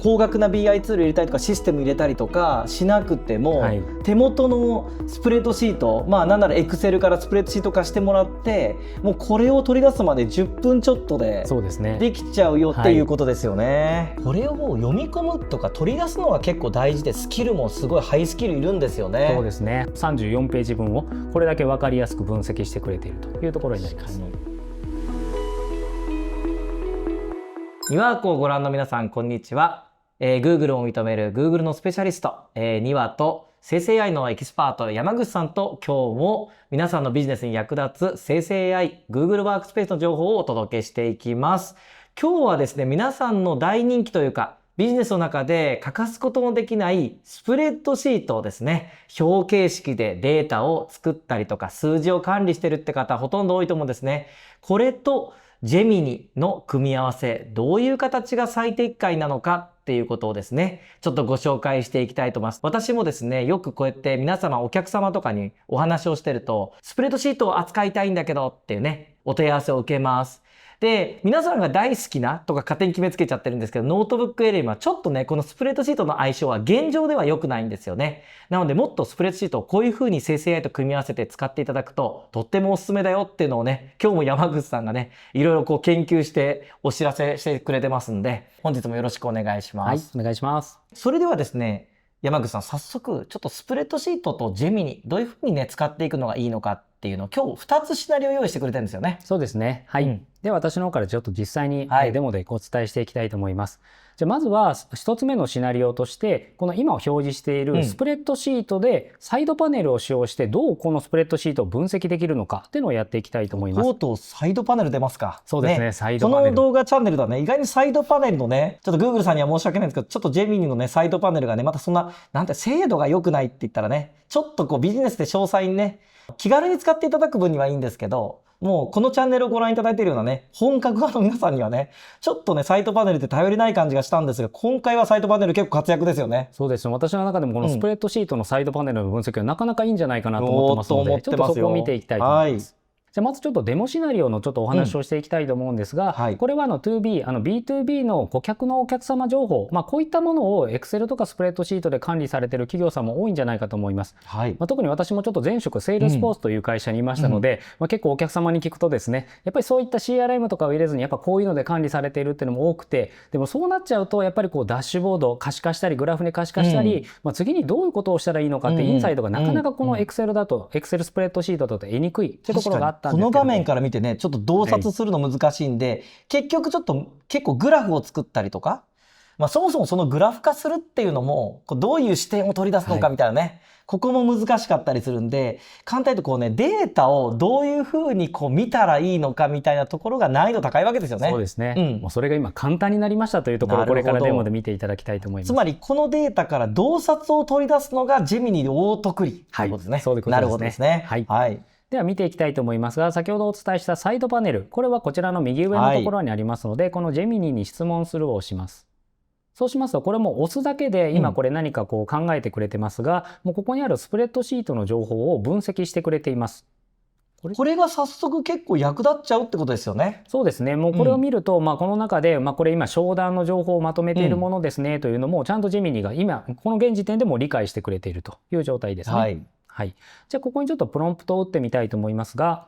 高額な BI ツール入れたりとかシステム入れたりとかしなくても、手元のスプレッドシート、なんなら Excel からスプレッドシート化してもらって、もうこれを取り出すまで10分ちょっとでできちゃうよっていうことですよね。これを読み込むとか取り出すのが結構大事で、スキルもすごいハイスキルいるんですよね。そうですね。34ページ分をこれだけ分かりやすく分析してくれているというところになります。ニワークをご覧の皆さん、こんにちは。Google を認める Google のスペシャリスト、ニワと生成 AI のエキスパート山口さんと、今日も皆さんのビジネスに役立つ生成 AI Google ワークスペースの情報をお届けしていきます。今日はですね、皆さんの大人気というかビジネスの中で欠かすことのできないスプレッドシートをですね、表形式でデータを作ったりとか数字を管理してるって方ほとんど多いと思うんですね。これとジェミニの組み合わせ、どういう形が最適解なのかっていうことをですね、ちょっとご紹介していきたいと思います。私もですね、よくこうやって皆様、お客様とかにお話をしてると、スプレッドシートを扱いたいんだけどっていうね、お問い合わせを受けます。で、皆さんが大好きなとか勝手に決めつけちゃってるんですけど、ノートブックエレメンはちょっとね、このスプレッドシートの相性は現状では良くないんですよね。なので、もっとスプレッドシートをこういう風に生成 AI と組み合わせて使っていただくと、とってもおすすめだよっていうのをね、今日も山口さんがね、いろいろこう研究してお知らせしてくれてますんで、本日もよろしくお願いします。はい、お願いします。それではですね、山口さん、早速、ちょっとスプレッドシートとジェミニ、どういう風にね、使っていくのがいいのかっていうのを今日2つシナリオを用意してくれてるんですよね。そうですね。はい。では私の方からちょっと実際にデモでお伝えしていきたいと思います。じゃあまずは1つ目のシナリオとして、この今表示しているスプレッドシートでサイドパネルを使用してどうこのスプレッドシートを分析できるのかっていうのをやっていきたいと思います。とうとうサイドパネル出ますか。そうですね、サイドパネル。この動画チャンネルだね、意外にサイドパネルのね、ちょっと Google さんには申し訳ないんですけど、ちょっとジェミニのね、サイドパネルがね、またそんな、精度が良くないって言ったらね、ちょっとこうビジネスで詳細にね、気軽に使っていただく分にはいいんですけど、もうこのチャンネルをご覧いただいているようなね、本格派の皆さんにはね、ちょっとね、サイドパネルって頼りない感じがしたんですが、今回はサイドパネル結構活躍ですよね。そうです。私の中でもこのスプレッドシートのサイドパネルの分析はなかなかいいんじゃないかなと思ってますので、ちょっとそこを見ていきたいと思います。じゃあまずちょっとデモシナリオのちょっとお話をしていきたいと思うんですが、これは2B、B2B の顧客のお客様情報、こういったものを Excel とかスプレッドシートで管理されている企業さんも多いんじゃないかと思います。特に私もちょっと前職セールスフォースという会社にいましたので、結構お客様に聞くとですね、やっぱりそういった CRM とかを入れずにやっぱこういうので管理されているっていうのも多くて、でもそうなっちゃうとやっぱりこうダッシュボードを可視化したりグラフに可視化したり、次にどういうことをしたらいいのかってインサイトがなかなかこの Excel だと Excel スプレッドシートだと得にくいっていうところがあったんですけど、この画面から見てね、ちょっと洞察するの難しいんで、結局ちょっと結構グラフを作ったりとか、そもそもそのグラフ化するっていうのもどういう視点を取り出すのかみたいなね、ここも難しかったりするんで、簡単に言うとこうね、データをどういうふうにこう見たらいいのかみたいなところが難易度高いわけですよね。そうですね。もうそれが今簡単になりましたというところをこれからデモで見ていただきたいと思います。つまりこのデータから洞察を取り出すのがジェミニオートクリということですね。そういうことですね。なるほどですね。はい。では見ていきたいと思いますが、先ほどお伝えしたサイドパネル、これはこちらの右上のところにありますので、このジェミニに質問するを押します。そうしますと、これも押すだけで今これ何かこう考えてくれてますが、もうここにあるスプレッドシートの情報を分析してくれています。これが早速結構役立っちゃうってことですよね。そうですね。もうこれを見ると、この中で、これ今商談の情報をまとめているものですねというのも、ちゃんとジェミニが今、この現時点でも理解してくれているという状態ですね。じゃあここにちょっとプロンプトを打ってみたいと思いますが、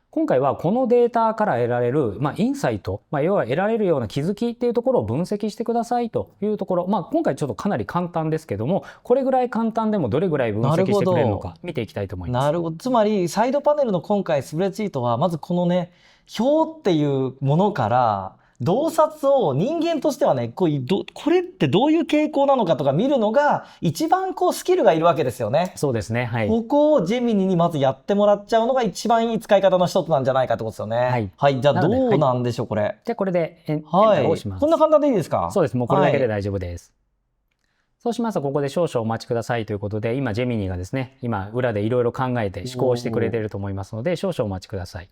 今回はこのデータから得られる、インサイト、要は得られるような気づきっていうところを分析してくださいというところ、今回ちょっとかなり簡単ですけども、これぐらい簡単でもどれぐらい分析してくれるのか見ていきたいと思います。なるほど。つまりサイドパネルの今回スプレッドシートはまずこのね、表っていうものから洞察を人間としてはね、これってどういう傾向なのかとか見るのが一番こうスキルがいるわけですよね。そうですね。ここをジェミニにまずやってもらっちゃうのが一番いい使い方の一つなんじゃないかってことですよね。じゃあどうなんでしょう、これ。じゃあこれでエンターをします。こんな簡単でいいですか？そうです。もうこれだけで大丈夫です。そうしますと、ここで少々お待ちくださいということで、今ジェミニがですね、今裏でいろいろ考えて思考してくれていると思いますので、少々お待ちください。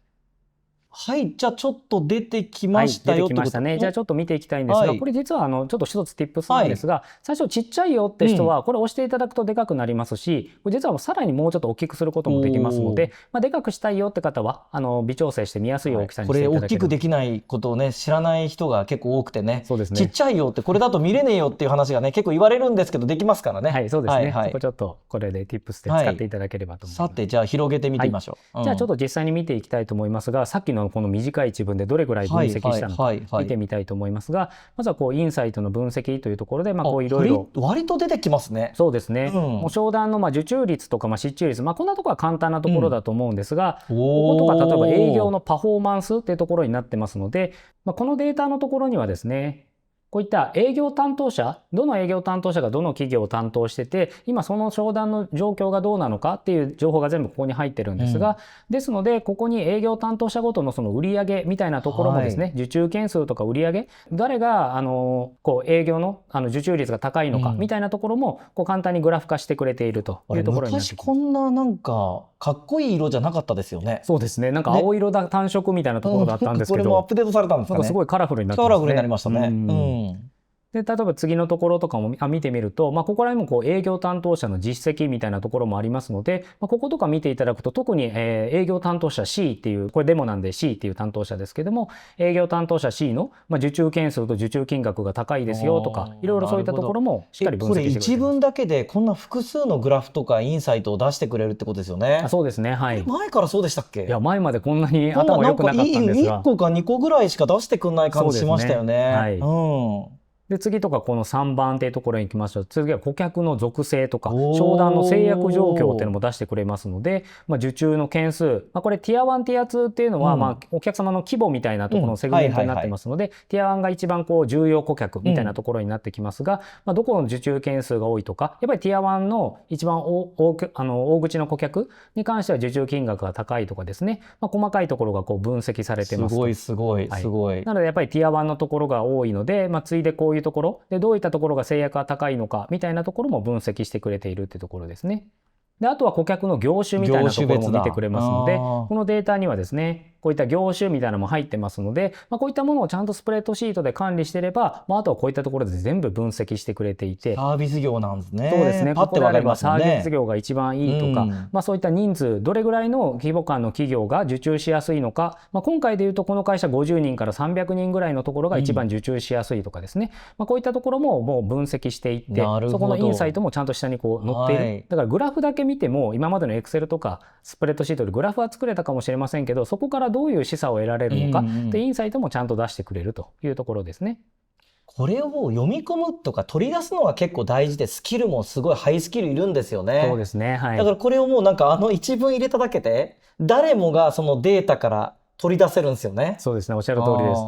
はい、じゃあちょっと出てきましたよ、出てきましたね。じゃあちょっと見ていきたいんですが、これ実はちょっと一つ Tips なんですが、最初ちっちゃいよって人はこれ押していただくとでかくなりますし、これ実はさらにもうちょっと大きくすることもできますので、でかくしたいよって方は微調整して見やすい大きさにしていただければ。これ大きくできないことをね知らない人が結構多くてね、そうですね、ちっちゃいよってこれだと見れねえよっていう話がね結構言われるんですけど、できますからね。はい、そうですね。そこちょっとこれで Tips で使っていただければと思います。さてじゃあ広げてみてみましょう。じゃあちょっと実際に見ていきたいと思いますが、さっきのこの短い一文でどれぐらい分析したのか見てみたいと思いますが、まずはインサイトの分析というところでいろいろ割と出てきますね。そうですね、もう商談の受注率とか失注率、こんなところは簡単なところだと思うんですが、こことか例えば営業のパフォーマンスっていうところになってますので、このデータのところにはですね、こういった営業担当者、どの営業担当者がどの企業を担当してて、今その商談の状況がどうなのかっていう情報が全部ここに入ってるんですが、ですのでここに営業担当者ごとのその売上みたいなところもですね、受注件数とか売上、誰が営業の受注率が高いのかみたいなところも簡単にグラフ化してくれているというところになってきます。昔こんななんかかっこいい色じゃなかったですよね。そうですね。なんか青色だ単色みたいなところだったんですけど、これもアップデートされたんですかね。なんかすごいカラフルになってますね。カラフルになりましたね。で例えば次のところとかも見てみると、ここら辺も営業担当者の実績みたいなところもありますので、こことか見ていただくと特に、営業担当者 C っていう、これデモなんで C っていう担当者ですけども、営業担当者 C の、受注件数と受注金額が高いですよとか、いろいろそういったところもしっかり分析してくれてます。これ一文だけでこんな複数のグラフとかインサイトを出してくれるってことですよね。そうですね。はい。前からそうでしたっけ？いや前までこんなに頭良くなかったんですが、1個か2個ぐらいしか出してくんない感じしましたよね。で次とかこの3番っていうところに行きますと、次は顧客の属性とか商談の制約状況っていうのも出してくれますので、受注の件数、これティア1ティア2っていうのは、お客様の規模みたいなところのセグメントになってますので、ティア1が一番重要顧客みたいなところになってきますが、どこの受注件数が多いとか、やっぱりティア1の一番大口の顧客に関しては受注金額が高いとかですね、細かいところが分析されてます。すごい。なのでやっぱりティア1のところが多いので、ついでこういうところでどういったところが制約が高いのかみたいなところも分析してくれているってところですね。であとは顧客の業種みたいなところも見てくれますので、このデータにはですね、こういった業種みたいなのも入ってますので、こういったものをちゃんとスプレッドシートで管理していれば、あとはこういったところで全部分析してくれていて、サービス業なんですね。そうですね。パッてわかりますね。ここであればサービス業が一番いいとか、そういった人数、どれぐらいの規模感の企業が受注しやすいのか、今回でいうとこの会社50人から300人ぐらいのところが一番受注しやすいとかですね、こういったところももう分析していって、そこのインサイトもちゃんと下に載っている。だからグラフだけ見ても今までのエクセルとかスプレッドシートでグラフは作れたかもしれませんけど、そこからどういう示唆を得られるのかでインサイトもちゃんと出してくれるというところですね。これを読み込むとか取り出すのが結構大事で、スキルもすごいハイスキルいるんですよね。そうですね。はい。だからこれをもうなんか一文入れただけで誰もがそのデータから取り出せるんですよね。そうですね。おっしゃる通りです。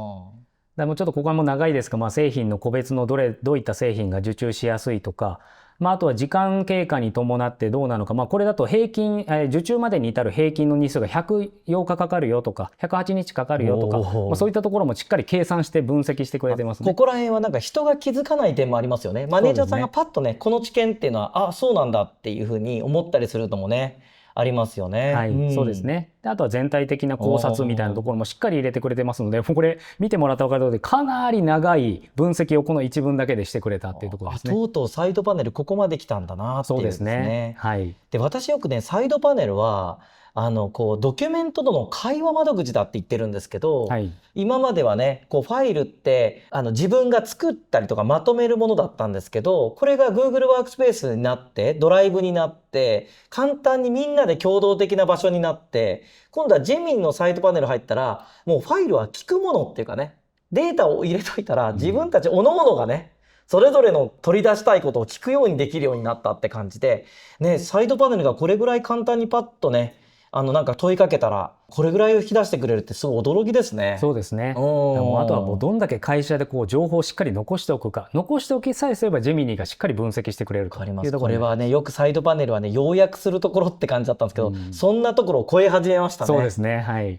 でもちょっとここはもう長いですが、製品の個別のどういった製品が受注しやすいとか、あとは時間経過に伴ってどうなのか、これだと平均、受注までに至る平均の日数が108日かかるよとか108日かかるよとか、そういったところもしっかり計算して分析してくれてますね。ここら辺はなんか人が気づかない点もありますよね。マネージャーさんがパッとね、この知見っていうのはそうなんだっていうふうに思ったりするのもねありますよね。はい、そうですね。であとは全体的な考察みたいなところもしっかり入れてくれてますので、これ見てもらったら分かる通りかなり長い分析をこの一文だけでしてくれたっていうところですね。とうとうサイドパネルここまで来たんだなっていうですね。そうですね。はい。で私よくねサイドパネルはドキュメントとの会話窓口だって言ってるんですけど、今まではねファイルって自分が作ったりとかまとめるものだったんですけど、これが Google ワークスペースになってドライブになって簡単にみんなで共同的な場所になって、今度はジェミンのサイドパネル入ったらもうファイルは聞くものっていうかね、データを入れといたら自分たち各々がねそれぞれの取り出したいことを聞くようにできるようになったって感じでね、サイドパネルがこれぐらい簡単にパッとねなんか問いかけたらこれぐらいを引き出してくれるってすごい驚きですね。そうですね。でもあとはもうどんだけ会社で情報をしっかり残しておくか、残しておきさえすればジェミニーがしっかり分析してくれるというところ。これはねよくサイドパネルはね要約するところって感じだったんですけど、そんなところを超え始めましたね。そうですね。はい。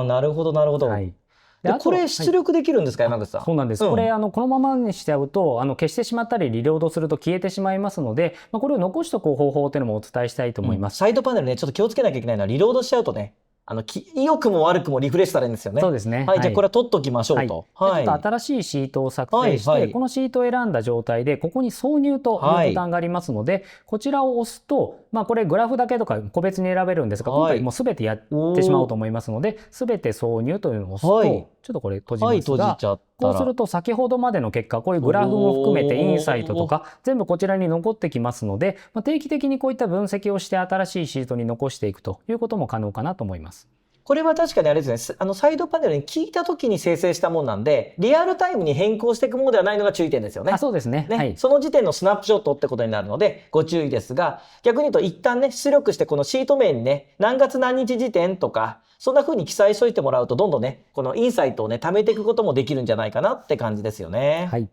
なるほどなるほど。でこれ出力できるんですか、山口さん。そうなんです。これこのままにしちゃうと消してしまったりリロードすると消えてしまいますので、これを残しておく方法っていうのもお伝えしたいと思います。サイドパネルねちょっと気をつけなきゃいけないのはリロードしちゃうとね良くも悪くもリフレッシュされるんですよね。そうですね。はい、じゃあこれは取っときましょうと。はい。ちょっと新しいシートを作成して、このシートを選んだ状態で、ここに挿入というボタンがありますので、こちらを押すと、これグラフだけとか個別に選べるんですが、今回もうすべてやってしまおうと思いますので、すべて挿入というのを押すと、ちょっとこれ閉じますが、こうすると先ほどまでの結果、こういうグラフも含めてインサイトとか、全部こちらに残ってきますので、定期的にこういった分析をして新しいシートに残していくということも可能かなと思います。これは確かにあれですね、サイドパネルに聞いたときに生成したものなんで、リアルタイムに変更していくものではないのが注意点ですよね。そうですね。はい。その時点のスナップショットってことになるので、ご注意ですが、逆に言うと一旦ね、出力してこのシート名にね、何月何日時点とか、そんな風に記載しといてもらうと、どんどんね、このインサイトをね、貯めていくこともできるんじゃないかなって感じですよね。はい。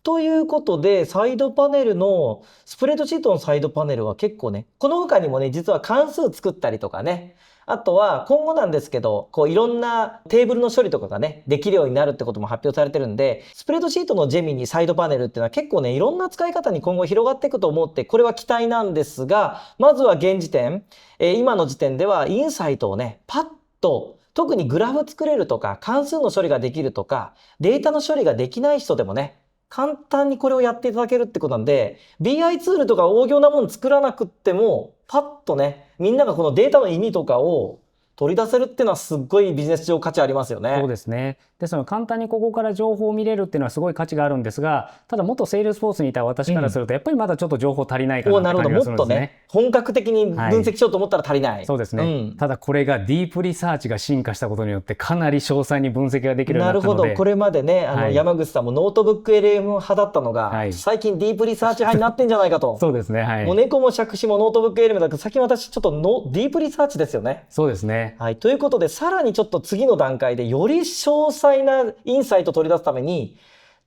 ということで、サイドパネルの、スプレッドシートのサイドパネルは結構ね、この他にもね、実は関数作ったりとかね、あとは今後なんですけど、いろんなテーブルの処理とかがね、できるようになるってことも発表されてるんで、スプレッドシートのジェミニサイドパネルっていうのは結構ね、いろんな使い方に今後広がっていくと思って、これは期待なんですが、まずは現時点、今の時点ではインサイトをね、パッと、特にグラフ作れるとか、関数の処理ができるとか、データの処理ができない人でもね、簡単にこれをやっていただけるってことなんで、BI ツールとか大行なもの作らなくっても、パッとね、みんながこのデータの意味とかを取り出せるっていうのはすっごいビジネス上価値ありますよね。そうですね。ですので簡単にここから情報を見れるっていうのはすごい価値があるんですが、ただ元セールスフォースにいた私からするとやっぱりまだちょっと情報足りないかなって感じがするんですね。もっとね、本格的に分析しようと思ったら足りない。そうですね。ただこれがディープリサーチが進化したことによってかなり詳細に分析ができるようになったので。なるほど。これまでね、山口さんもノートブック LM 派だったのが、最近ディープリサーチ派になってんじゃないかと。そうですね。はい。もう猫も杓子もノートブック LM だけど、最近私ちょっとディープリサーチですよね。そうですね。はい。ということで、さらにちょっと次の段階でより詳細なインサイトを取り出すために、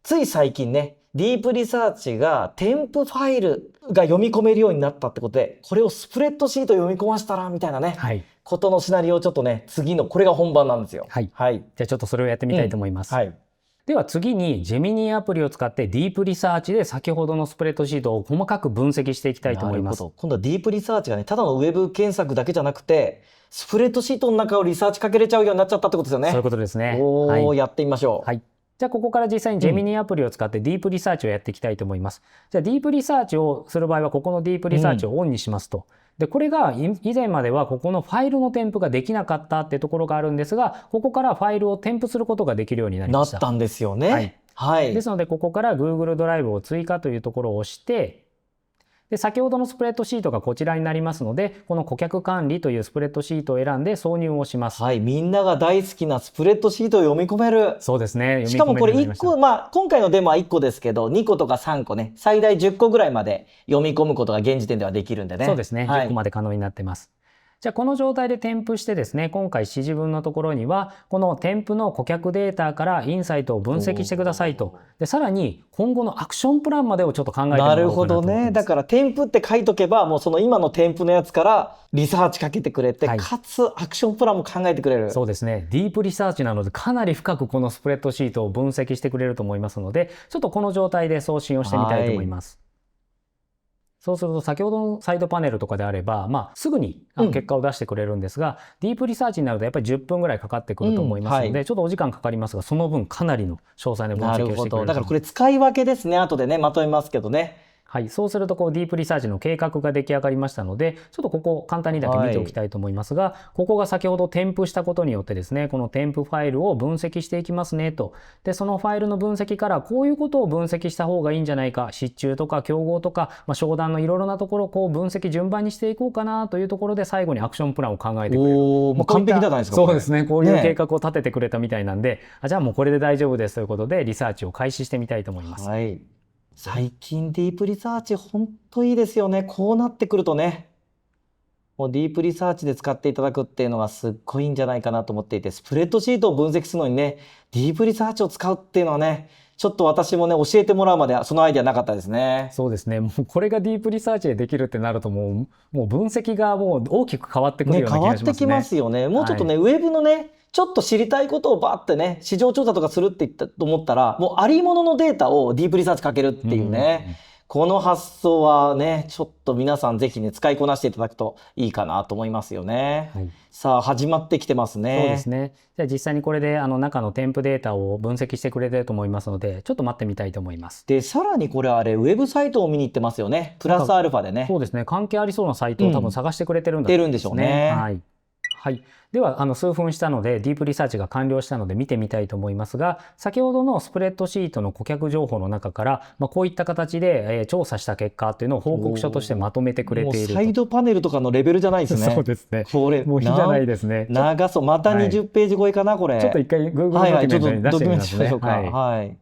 つい最近ね、ディープリサーチが添付ファイルが読み込めるようになったってことで、これをスプレッドシート読み込ましたらみたいなね、ことのシナリオをちょっとね、次のこれが本番なんですよ。はい。じゃあちょっとそれをやってみたいと思います。では次にジェミニーアプリを使ってディープリサーチで先ほどのスプレッドシートを細かく分析していきたいと思います。今度はディープリサーチがね、ただのウェブ検索だけじゃなくて、スプレッドシートの中をリサーチかけれちゃうようになっちゃったってことですよね。そういうことですね。やってみましょう。じゃあここから実際にジェミニーアプリを使ってディープリサーチをやっていきたいと思います。じゃあディープリサーチをする場合はここのディープリサーチをオンにしますと。でこれが以前まではここのファイルの添付ができなかったっていうところがあるんですが、ここからファイルを添付することができるようになりました。なったんですよね。ですのでここから Google ドライブを追加というところを押して、で先ほどのスプレッドシートがこちらになりますので、この顧客管理というスプレッドシートを選んで挿入をします。みんなが大好きなスプレッドシートを読み込める。そうですね。しかもこれ1個、今回のデモは1個ですけど、2個とか3個ね、最大10個ぐらいまで読み込むことが現時点ではできるんでね。そうですね。10個まで可能になってます。じゃあこの状態で添付してですね、今回指示文のところにはこの添付の顧客データからインサイトを分析してくださいと。でさらに今後のアクションプランまでをちょっと考えてもらおうかなと思います。なるほどね。だから添付って書いとけば、もうその今の添付のやつからリサーチかけてくれて、かつアクションプランも考えてくれる。そうですね。ディープリサーチなのでかなり深くこのスプレッドシートを分析してくれると思いますので、ちょっとこの状態で送信をしてみたいと思います。そうすると先ほどのサイドパネルとかであれば、すぐに結果を出してくれるんですが、ディープリサーチになるとやっぱり10分ぐらいかかってくると思いますので、ちょっとお時間かかりますが、その分かなりの詳細な分析をしてくれると思います。なるほど。だからこれ使い分けですね。後でね、まとめますけどね。そうするとディープリサーチの計画が出来上がりましたので、ちょっとここ簡単にだけ見ておきたいと思いますが、ここが先ほど添付したことによってですね、この添付ファイルを分析していきますねと。で、そのファイルの分析からこういうことを分析した方がいいんじゃないか、失注とか競合とか、商談のいろいろなところを分析順番にしていこうかなというところで、最後にアクションプランを考えてくれる。もう完璧じゃないですか。そうですね。こういう計画を立ててくれたみたいなんで、じゃあもうこれで大丈夫ですということで、リサーチを開始してみたいと思います。最近ディープリサーチ本当いいですよね。こうなってくるとね、もうディープリサーチで使っていただくっていうのはすっごいいいんじゃないかなと思っていて、スプレッドシートを分析するのにね、ディープリサーチを使うっていうのはね、ちょっと私もね、教えてもらうまでそのアイデアなかったですね。そうですね。もうこれがディープリサーチでできるってなるともう分析がもう大きく変わってくるような気がしますね。変わってきますよね。もうちょっとね、ウェブのね、ちょっと知りたいことをバーってね、市場調査とかするって言ったと思ったら、もうありもののデータをディープリサーチかけるっていうね。この発想はね、ちょっと皆さんぜひね、使いこなしていただくといいかなと思いますよね。はい、さあ、始まってきてますね。そうですね。じゃあ実際にこれで中の添付データを分析してくれてると思いますので、ちょっと待ってみたいと思います。で、さらにこれあれ、ウェブサイトを見に行ってますよね。プラスアルファでね。そうですね。関係ありそうなサイトを多分探してくれてるんだと思いますね。出るんでしょうね。はい。はい、では数分したのでディープリサーチが完了したので見てみたいと思いますが、先ほどのスプレッドシートの顧客情報の中から、こういった形で、調査した結果というのを報告書としてまとめてくれていると。サイドパネルとかのレベルじゃないですね。そうですね。これもう比じゃないですね。長そう。また20ページ超えかな、これ。ちょっと一回 Google ドキュメントに出してみますね。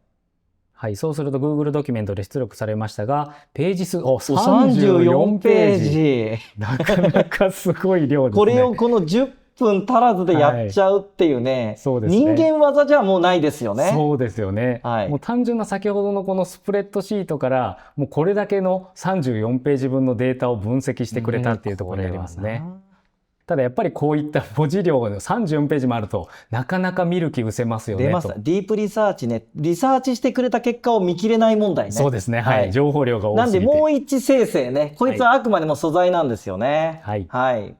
はい、そうすると Google ドキュメントで出力されましたが、ページ数34ページ。なかなかすごい量ですね。これをこの10分足らずでやっちゃうっていうね、そうですね、人間技じゃもうないですよね。そうですよね。もう単純な先ほどのこのスプレッドシートからもうこれだけの34ページ分のデータを分析してくれたっていうところにありますね。ただやっぱりこういった文字量が34ページもあるとなかなか見る気失せますよね。出ました。ディープリサーチね、リサーチしてくれた結果を見切れない問題ね。そうですね。はい。情報量が多すぎて。なんでもう一生成ね、こいつはあくまでも素材なんですよね。はい。はい。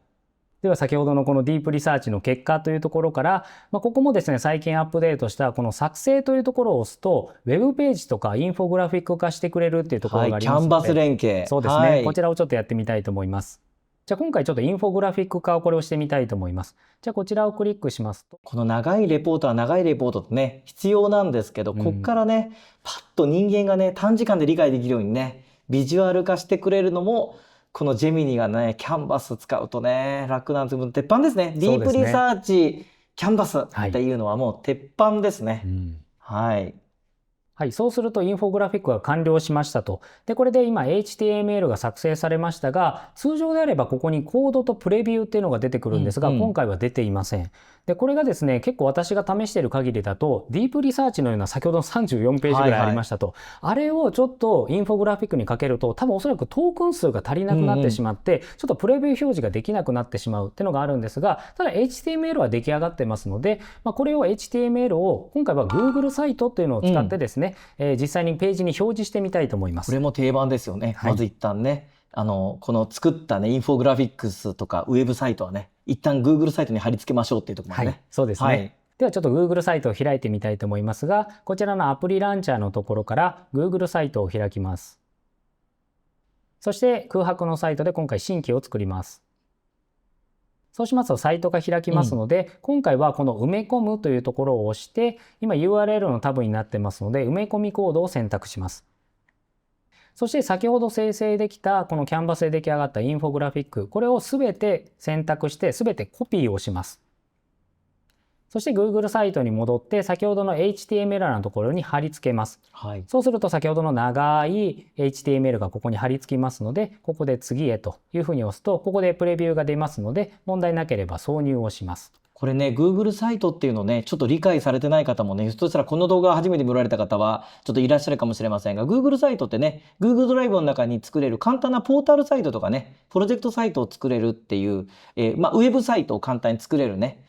では先ほどのこのディープリサーチの結果というところから、ここもですね、最近アップデートしたこの作成というところを押すと、ウェブページとかインフォグラフィック化してくれるっていうところがありますので、キャンバス連携。そうですね。こちらをちょっとやってみたいと思います。じゃあ今回ちょっとインフォグラフィック化をこれをしてみたいと思います。じゃあこちらをクリックしますと。この長いレポートは長いレポートってね、必要なんですけど、こっからね、パッと人間がね、短時間で理解できるようにね、ビジュアル化してくれるのも、このジェミニがね、キャンバス使うとね、楽なんです。鉄板ですね。ディープリサーチ、キャンバスっていうのはもう鉄板ですね。はい。はい、そうするとインフォグラフィックが完了しましたと。で、これで今 HTML が作成されましたが、通常であればここにコードとプレビューっていうのが出てくるんですが、今回は出ていません。で、これがですね、結構私が試している限りだと、ディープリサーチのような先ほどの34ページぐらいありましたと、あれをちょっとインフォグラフィックにかけると、多分おそらくトークン数が足りなくなってしまって、ちょっとプレビュー表示ができなくなってしまうっていうのがあるんですが、ただ HTML は出来上がってますので、これを HTML を今回は Google サイトっていうのを使ってですね、実際にページに表示してみたいと思います。これも定番ですよね。まず一旦ね、この作ったね、インフォグラフィックスとかウェブサイトはね、一旦 Google サイトに貼り付けましょうっていうところまでね。そうですね。ではちょっと Google サイトを開いてみたいと思いますが、こちらのアプリランチャーのところから Google サイトを開きます。そして空白のサイトで今回新規を作ります。そうしますとサイトが開きますので、今回はこの埋め込むというところを押して、今 URL のタブになってますので、埋め込みコードを選択します。そして先ほど生成できたこのキャンバスで出来上がったインフォグラフィック、これをすべて選択してすべてコピーをします。そして Google サイトに戻って先ほどの HTML のところに貼り付けます。そうすると先ほどの長い HTML がここに貼り付きますので、ここで次へというふうに押すと、ここでプレビューが出ますので、問題なければ挿入をします。これね、Google サイトっていうのね、ちょっと理解されてない方もね、ひょっとしたらこの動画を初めて見られた方はちょっといらっしゃるかもしれませんが、Google サイトってね、Google ドライブの中に作れる簡単なポータルサイトとかね、プロジェクトサイトを作れるっていう、ウェブサイトを簡単に作れるね、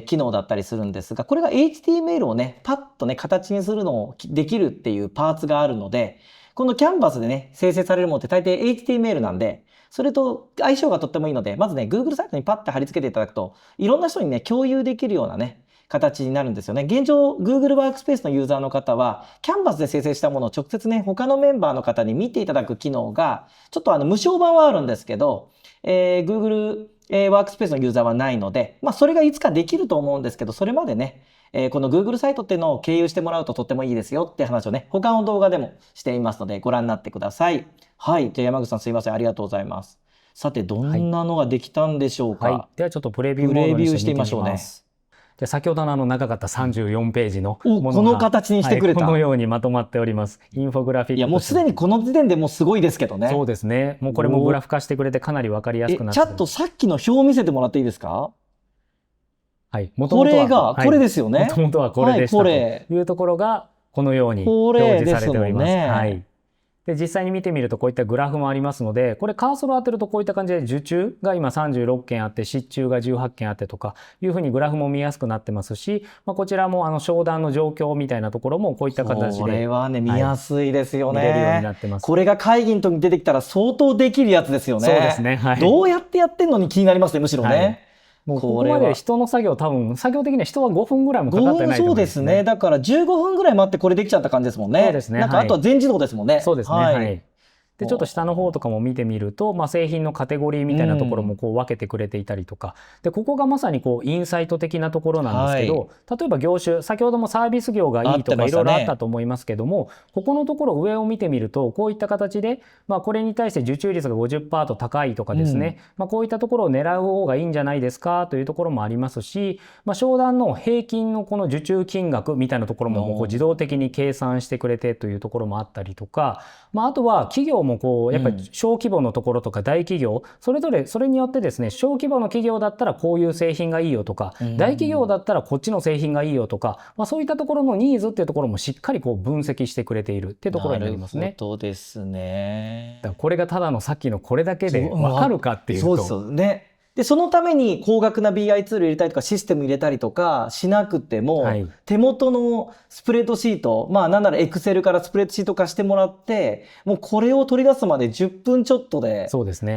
機能だったりするんですが、これが HTML をね、パッとね、形にするのをできるっていうパーツがあるので、このキャンバスでね、生成されるものって大抵 HTML なんで、それと相性がとってもいいので、まずね、Google サイトにパッて貼り付けていただくと、いろんな人にね、共有できるようなね、形になるんですよね。現状、Google ワークスペースのユーザーの方は、キャンバスで生成したものを直接ね、他のメンバーの方に見ていただく機能が、ちょっと無償版はあるんですけど、Google ワークスペースのユーザーはないので、それがいつかできると思うんですけど、それまでね、この Google サイトっていうのを経由してもらうととってもいいですよって話をね、他の動画でもしていますので、ご覧になってください。はい。じゃあ山口さんすいません。ありがとうございます。さて、どんなのができたんでしょうか。ではちょっとプレビューモードにしてみましょうね。じゃあ先ほどの長かった34ページのものがこの形にしてくれた、このようにまとまっております。インフォグラフィック。いや、もうすでにこの時点でもうすごいですけどね。そうですね。もうこれもグラフ化してくれてかなり分かりやすくなってチャットさっきの表を見せてもらっていいですか。はい。これが、これですよね。もともとはこれでしたというところがこのように表示されております。はい。で実際に見てみるとこういったグラフもありますので、これカーソルを当てるとこういった感じで受注が今36件あって失注が18件あってとかいうふうにグラフも見やすくなってますし、こちらも商談の状況みたいなところもこういった形でこれはね見やすいですよね、見れるようになってます。これが会議の時に出てきたら相当できるやつですよね。そうですね、はい、どうやってやってんのに気になりますね、むしろね、はい、もうここまで人の作業、多分作業的には人は5分ぐらいもかかってないと思うんですね。そうですね。だから15分ぐらい待ってこれできちゃった感じですもんね。そうですね。なんかあとは全自動ですもんね。そうですね。はい。でちょっと下の方とかも見てみると、製品のカテゴリーみたいなところもこう分けてくれていたりとか、でここがまさにこうインサイト的なところなんですけど、例えば業種、先ほどもサービス業がいいとかいろいろあったと思いますけども、ここのところ上を見てみるとこういった形で、これに対して受注率が 50% と高いとかですね、こういったところを狙う方がいいんじゃないですかというところもありますし、商談の平均のこの受注金額みたいなところもこう自動的に計算してくれてというところもあったりとか、あとは企業もこうやっぱり小規模のところとか大企業、それぞれそれによってですね、小規模の企業だったらこういう製品がいいよとか、大企業だったらこっちの製品がいいよとか、そういったところのニーズっていうところもしっかりこう分析してくれているっていうところになりますね。なるほどですね。だからこれがただのさっきのこれだけで分かるかっていうと、そうですね。でそのために高額な BI ツール入れたりとかシステム入れたりとかしなくても、手元のスプレッドシート、なんなら Excel からスプレッドシート化してもらって、もうこれを取り出すまで10分ちょっとで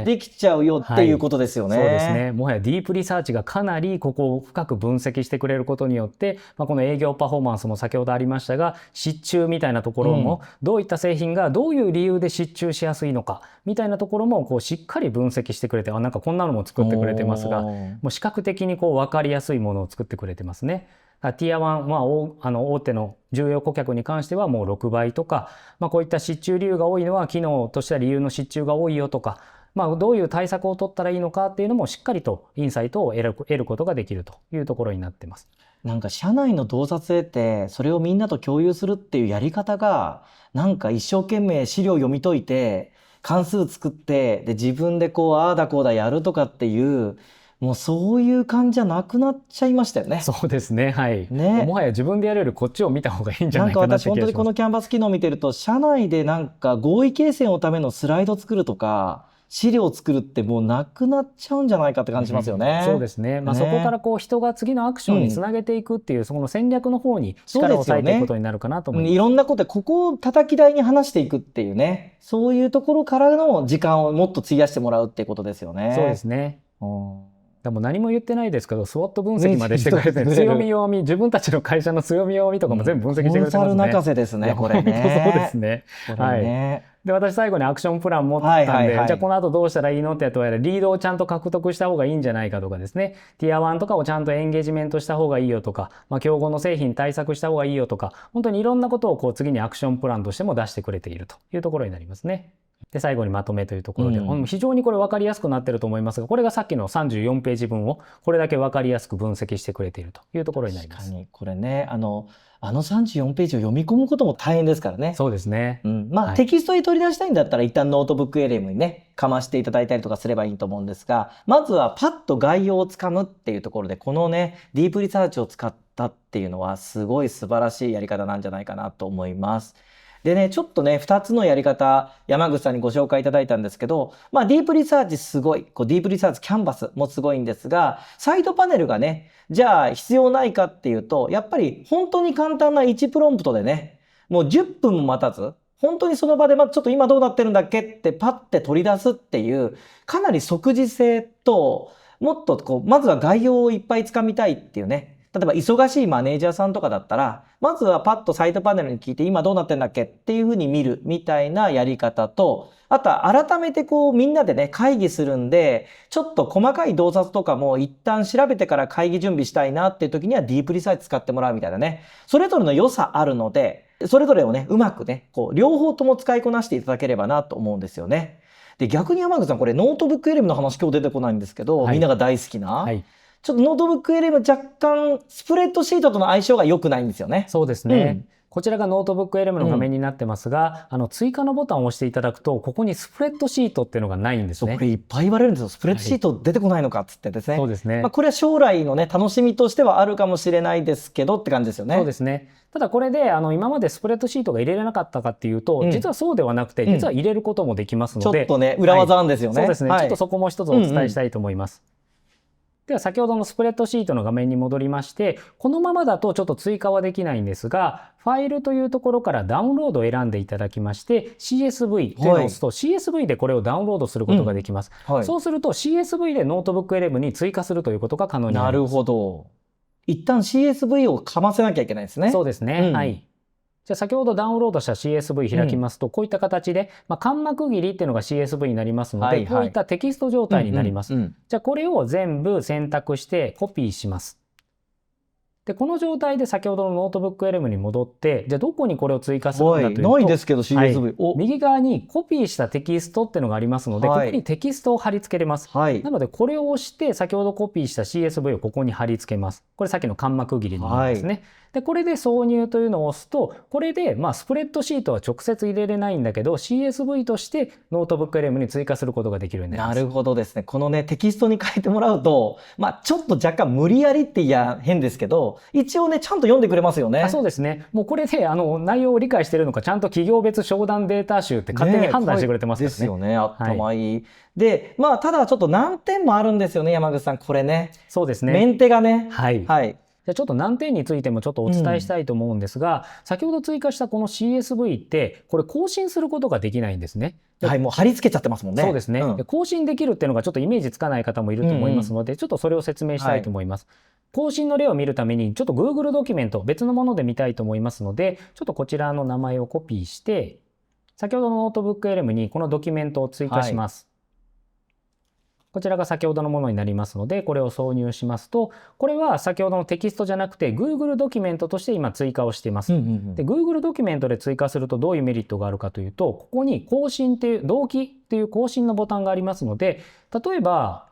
できちゃうよっていうことですよね。そうですね。もはやディープリサーチがかなりここを深く分析してくれることによって、この営業パフォーマンスも先ほどありましたが、失注みたいなところも、どういった製品がどういう理由で失注しやすいのかみたいなところもこうしっかり分析してくれて、なんかこんなのも作ってくれてますが、もう視覚的にこう分かりやすいものを作ってくれてますね。ティア1、大手の重要顧客に関してはもう6倍とか、こういった失注理由が多いのは機能とした理由の失注が多いよとか、どういう対策を取ったらいいのかっていうのもしっかりとインサイトを得ることができるというところになってます。なんか社内の洞察を得てそれをみんなと共有するっていうやり方が、なんか一生懸命資料を読み解いて関数作ってで自分でこうああだこうだやるとかっていう、もうそういう感じじゃなくなっちゃいましたよね。そうですね、はい。もはや自分でやるよりこっちを見た方がいいんじゃないかなって気がします。なんか私本当にこのキャンバス機能を見てると、社内でなんか合意形成のためのスライド作るとか資料を作るってもうなくなっちゃうんじゃないかって感じしますよね。そうですね。そこからこう人が次のアクションにつなげていくっていう、その戦略の方に力を割いていくことになるかなと思います。いろんなことでここを叩き台に話していくっていうね、そういうところからの時間をもっと費やしてもらうっていうことですよね。そうですね。でも何も言ってないですけど、SWOT 分析までしてくれて、強み弱み、自分たちの会社の強み弱みとかも全部分析してくれてますね。コンサル泣かせですね、これね。そうですね。はい。で、私最後にアクションプラン持ってたんで、じゃあこの後どうしたらいいのってやったら、リードをちゃんと獲得した方がいいんじゃないかとかですね、ティア1とかをちゃんとエンゲージメントした方がいいよとか、競合の製品対策した方がいいよとか、本当にいろんなことをこう次にアクションプランとしても出してくれているというところになりますね。で最後にまとめというところで、非常にこれ分かりやすくなっていると思いますが、これがさっきの34ページ分をこれだけ分かりやすく分析してくれているというところになります。確かにこれね、あの34ページを読み込むことも大変ですからね。そうですね。テキストに取り出したいんだったら一旦ノートブック LM にねかましていただいたりとかすればいいと思うんですが、まずはパッと概要をつかむっていうところで、このねディープリサーチを使ったっていうのはすごい素晴らしいやり方なんじゃないかなと思います。でね、ちょっとね、2つのやり方、山口さんにご紹介いただいたんですけど、ディープリサーチすごい、ディープリサーチキャンバスもすごいんですが、サイドパネルがね、じゃあ必要ないかっていうと、やっぱり本当に簡単な1プロンプトでね、もう10分も待たず、本当にその場で、ちょっと今どうなってるんだっけってパッて取り出すっていう、かなり即時性と、もっとまずは概要をいっぱいつかみたいっていうね、例えば忙しいマネージャーさんとかだったら、まずはパッとサイドパネルに聞いて今どうなってんだっけっていうふうに見るみたいなやり方と、あとは改めてみんなでね会議するんで、ちょっと細かい洞察とかも一旦調べてから会議準備したいなっていう時にはディープリサーチ使ってもらうみたいなね、それぞれの良さあるので、それぞれをねうまくね両方とも使いこなしていただければなと思うんですよね。で逆に山口さん、これノートブック LM の話今日出てこないんですけど、みんなが大好きな、ちょっとノートブック LM 若干スプレッドシートとの相性が良くないんですよね。そうですね。こちらがノートブック LM の画面になってますが、追加のボタンを押していただくと、ここにスプレッドシートっていうのがないんですね。これいっぱい言われるんですよ。スプレッドシート出てこないのかっつってですね。そうですね。これは将来のね、楽しみとしてはあるかもしれないですけどって感じですよね。そうですね。ただこれで、今までスプレッドシートが入れれなかったかっていうと、実はそうではなくて、実は入れることもできますので。ちょっとね、裏技なんですよね。そうですね。ちょっとそこも一つお伝えしたいと思います。では先ほどのスプレッドシートの画面に戻りまして、このままだとちょっと追加はできないんですが、ファイルというところからダウンロードを選んでいただきまして、CSV というのを押すと、CSV でこれをダウンロードすることができます。そうすると CSV でノートブック LM に追加するということが可能になります。なるほど。一旦 CSV をかませなきゃいけないですね。そうですね。はい。じゃあ先ほどダウンロードした CSV 開きますと、こういった形で、間幕切りっていうのが CSV になりますので、こういったテキスト状態になります。じゃあこれを全部選択してコピーします。で、この状態で先ほどのノートブック LM に戻って、じゃあどこにこれを追加するんだというと、ないですけど CSV、右側にコピーしたテキストっていうのがありますので、ここにテキストを貼り付けれます。なのでこれを押して先ほどコピーした CSV をここに貼り付けます。これさっきの間幕切りのものですね。で、これで挿入というのを押すと、これでスプレッドシートは直接入れれないんだけど、CSV としてノートブック LM に追加することができるようになります。なるほどですね。このね、テキストに書いてもらうと、ちょっと若干無理やりって言や変ですけど、一応ね、ちゃんと読んでくれますよね。そうですね。もうこれで、内容を理解しているのか、ちゃんと企業別商談データ集って勝手に判断してくれてますからね。ですよね。頭いい。で、ただちょっと難点もあるんですよね、山口さん。これね。そうですね。メンテがね。はい。じゃあちょっと難点についてもちょっとお伝えしたいと思うんですが、先ほど追加したこの CSV ってこれ更新することができないんですね。もう貼り付けちゃってますもんね。そうですね。更新できるっていうのがちょっとイメージつかない方もいると思いますので、ちょっとそれを説明したいと思います。更新の例を見るためにちょっと Google ドキュメント別のもので見たいと思いますので、ちょっとこちらの名前をコピーして先ほどのノートブック LM にこのドキュメントを追加します。こちらが先ほどのものになりますので、これを挿入しますと、これは先ほどのテキストじゃなくて Google ドキュメントとして今追加をしています。で、Google ドキュメントで追加するとどういうメリットがあるかというと、ここに更新っていう、同期っていう更新のボタンがありますので、例えば、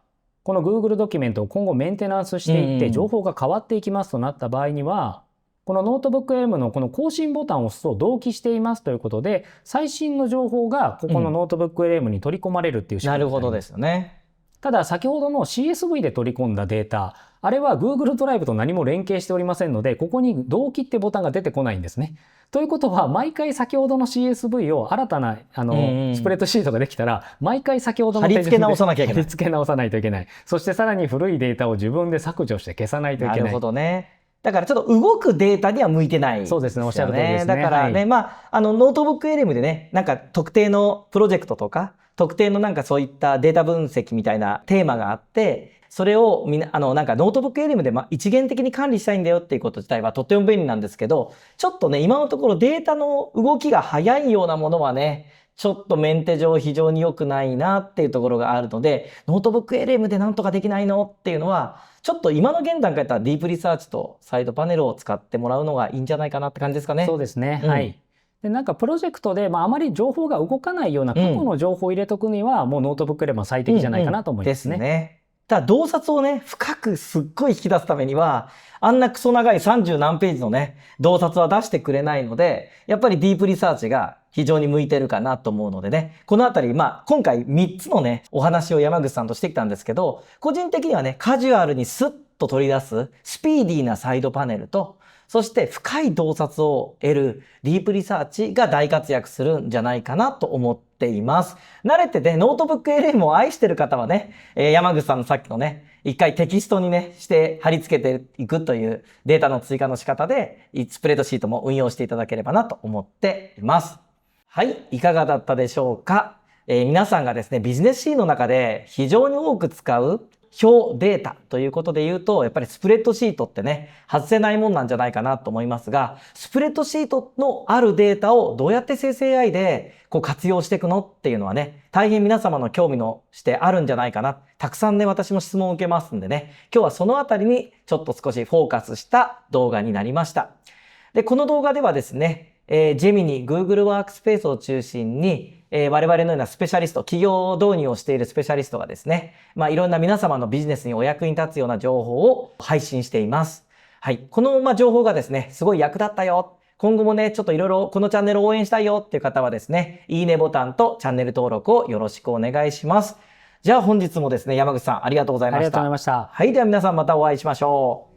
この Google ドキュメントを今後メンテナンスしていって情報が変わっていきますとなった場合には、このノートブック LM のこの更新ボタンを押すと同期していますということで、最新の情報がここのノートブック LM に取り込まれるっていう仕組みになります。なるほどですよね。ただ先ほどの CSV で取り込んだデータ、あれは Google ドライブと何も連携しておりませんので、ここに同期ってボタンが出てこないんですね。ということは、毎回先ほどの CSV を新たなスプレッドシートができたら、毎回先ほどの貼り付け直さなきゃいけない。貼り付け直さないといけない。そしてさらに古いデータを自分で削除して消さないといけない。なるほどね。だからちょっと動くデータには向いてない、そうですね、おっしゃる通りですね。だからね、ノートブック LM でね、なんか特定のプロジェクトとか、特定のなんかそういったデータ分析みたいなテーマがあって、それをなんかノートブック LM で一元的に管理したいんだよっていうこと自体はとっても便利なんですけど、ちょっとね、今のところデータの動きが早いようなものはね、ちょっとメンテ上非常に良くないなっていうところがあるので、ノートブック LM でなんとかできないのっていうのは、ちょっと今の現段階だったらディープリサーチとサイドパネルを使ってもらうのがいいんじゃないかなって感じですかね。そうですね。はい。でなんかプロジェクトで、あまり情報が動かないような過去の情報を入れとくには、もうノートブック LM は最適じゃないかなと思いますね。ですね。ただ洞察をね、深くすっごい引き出すためには、あんなクソ長い30何ページのね、洞察は出してくれないので、やっぱりディープリサーチが非常に向いてるかなと思うのでね、このあたり、今回3つのね、お話を山口さんとしてきたんですけど、個人的にはね、カジュアルにスッと取り出す、スピーディーなサイドパネルと、そして深い洞察を得るディープリサーチが大活躍するんじゃないかなと思っています。慣れてね、ノートブック LM を愛してる方はね、山口さんのさっきのね、一回テキストにね、して貼り付けていくというデータの追加の仕方で、スプレッドシートも運用していただければなと思っています。はい、いかがだったでしょうか。皆さんがですね、ビジネスシーンの中で非常に多く使う表データということで言うと、やっぱりスプレッドシートってね、外せないもんなんじゃないかなと思いますが、スプレッドシートのあるデータをどうやって生成 AI で活用していくのっていうのはね、大変皆様の興味のしてあるんじゃないかな。たくさんね、私も質問を受けますんでね、今日はそのあたりにちょっと少しフォーカスした動画になりました。で、この動画ではですね、Gemini、Google ワークスペースを中心に、我々のようなスペシャリスト、企業導入をしているスペシャリストがですね、いろんな皆様のビジネスにお役に立つような情報を配信しています。はい。この情報がですね、すごい役立ったよ。今後もね、ちょっといろいろこのチャンネルを応援したいよっていう方はですね、いいねボタンとチャンネル登録をよろしくお願いします。じゃあ本日もですね、山口さんありがとうございました。ありがとうございました。はい、では皆さんまたお会いしましょう。